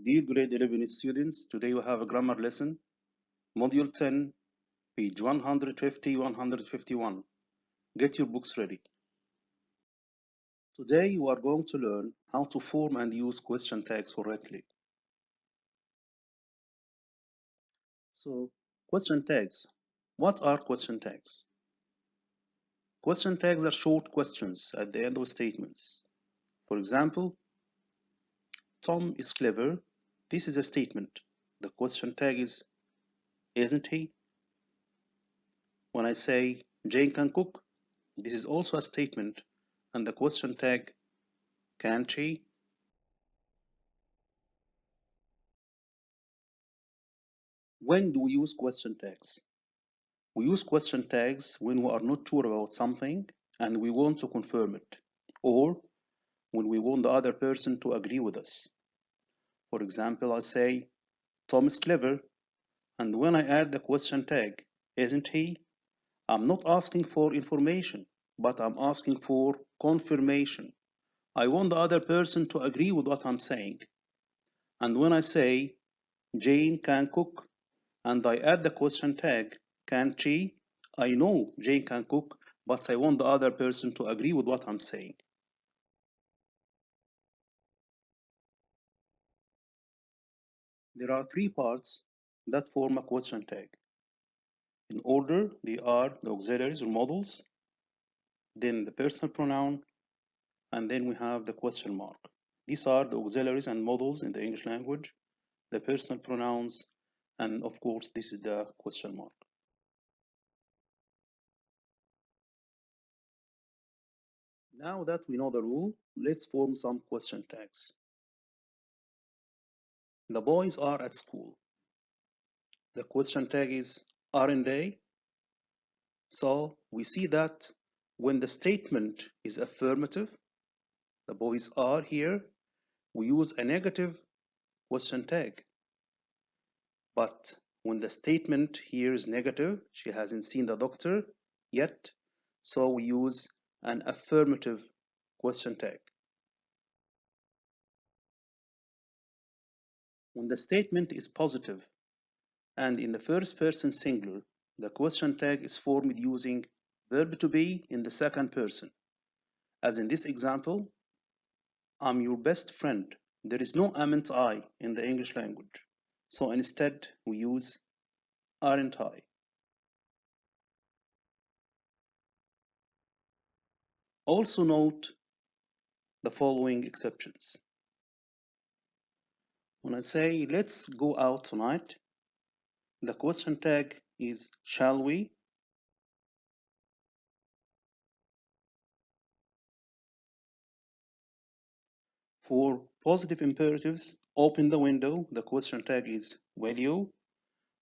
Dear grade 11 students, today we have a grammar lesson, module 10, page 150, 151. Get your books ready. Today we are going to learn how to form and use question tags correctly. So, question tags. What are question tags? Question tags are short questions at the end of statements. For example, Tom is clever. This is a statement. The question tag is, isn't he? When I say Jane can cook, this is also a statement, and the question tag, can't she? When do we use question tags? We use question tags when we are not sure about something and we want to confirm it, or when we want the other person to agree with us. For example, I say, Tom is clever, and when I add the question tag, isn't he? I'm not asking for information, but I'm asking for confirmation. I want the other person to agree with what I'm saying. And when I say, Jane can cook, and I add the question tag, can't she? I know Jane can cook, but I want the other person to agree with what I'm saying. There are three parts that form a question tag. In order, they are the auxiliaries or modals, then the personal pronoun, and then we have the question mark. These are the auxiliaries and modals in the English language, the personal pronouns, and of course, this is the question mark. Now that we know the rule, let's form some question tags. The boys are at school. The question tag is, aren't they? So we see that when the statement is affirmative, the boys are here, we use a negative question tag. But when the statement here is negative, she hasn't seen the doctor yet, so we use an affirmative question tag. When the statement is positive and in the first person singular, the question tag is formed using verb to be in the second person. As in this example, I'm your best friend. There is no amn't I in the English language. So instead, we use aren't I. Also note the following exceptions. When I say let's go out tonight, the question tag is shall we? For positive imperatives, open the window, the question tag is will you?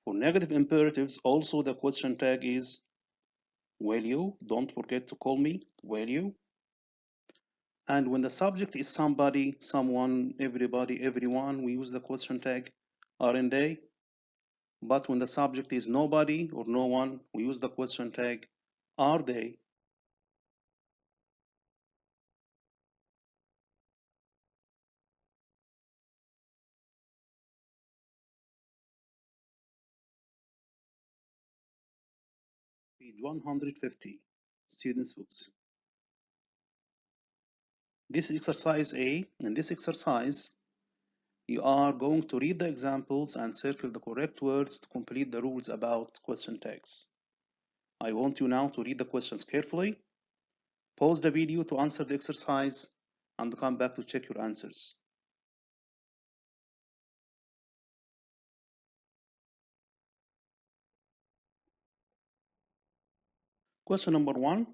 For negative imperatives, also the question tag is will you? Don't forget to call me, will you? And when the subject is somebody, someone, everybody, everyone, we use the question tag aren't they? But when the subject is nobody or no one, we use the question tag are they? Page 150, students' books. This is exercise A. In this exercise, you are going to read the examples and circle the correct words to complete the rules about question tags. I want you now to read the questions carefully, pause the video to answer the exercise, and come back to check your answers. Question number 1.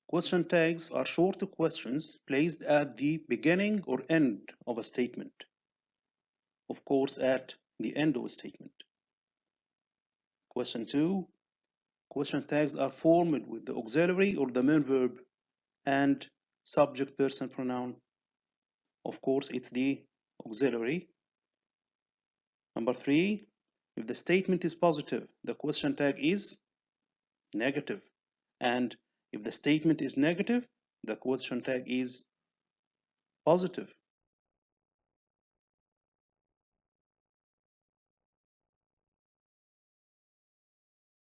Question tags are short questions placed at the beginning or end of a statement. Of course, at the end of a statement. Question 2. Question tags are formed with the auxiliary or the main verb and subject person pronoun. Of course, it's the auxiliary. Number 3. If the statement is positive, the question tag is negative. And if the statement is negative, the question tag is positive.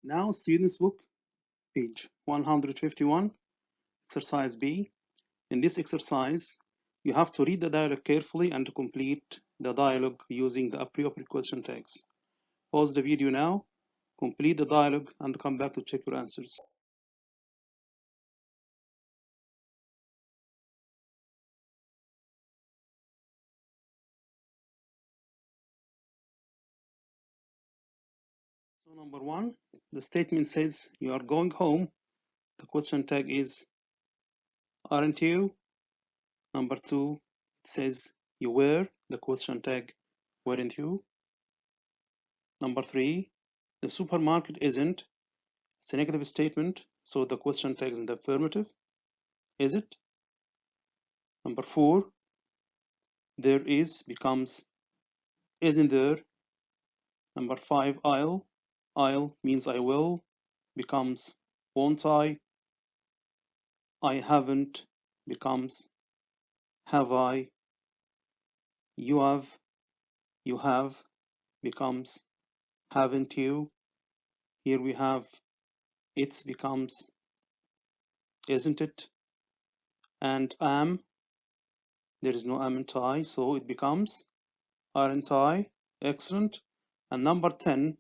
Now, Students Book, page 151, exercise B. In this exercise, you have to read the dialogue carefully and to complete the dialogue using the appropriate question tags. Pause the video now, complete the dialogue, and come back to check your answers. So number one, the statement says you are going home. The question tag is aren't you? Number two, it says you were. The question tag weren't you? Number three, the supermarket isn't. It's a negative statement, so the question tag is in the affirmative. Is it? Number four, there is becomes isn't there. Number five, I'll means I will, becomes won't I haven't becomes have I, you have becomes haven't you. Here we have it's becomes isn't it, and am, there is no am and I, so it becomes aren't I. Excellent. And number 10,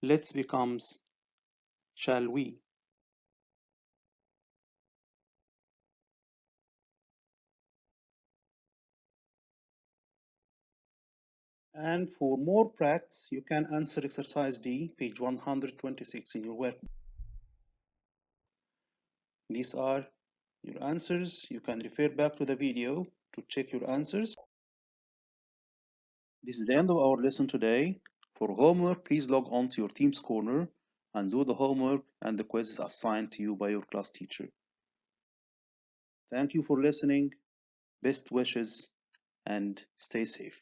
let's becomes shall we. And for more practice, you can answer exercise D, page 126 in your work. These are your answers. You can refer back to the video to check your answers. This is the end of our lesson today. For homework, please log on to your Teams Corner and do the homework and the quizzes assigned to you by your class teacher. Thank you for listening. Best wishes and stay safe.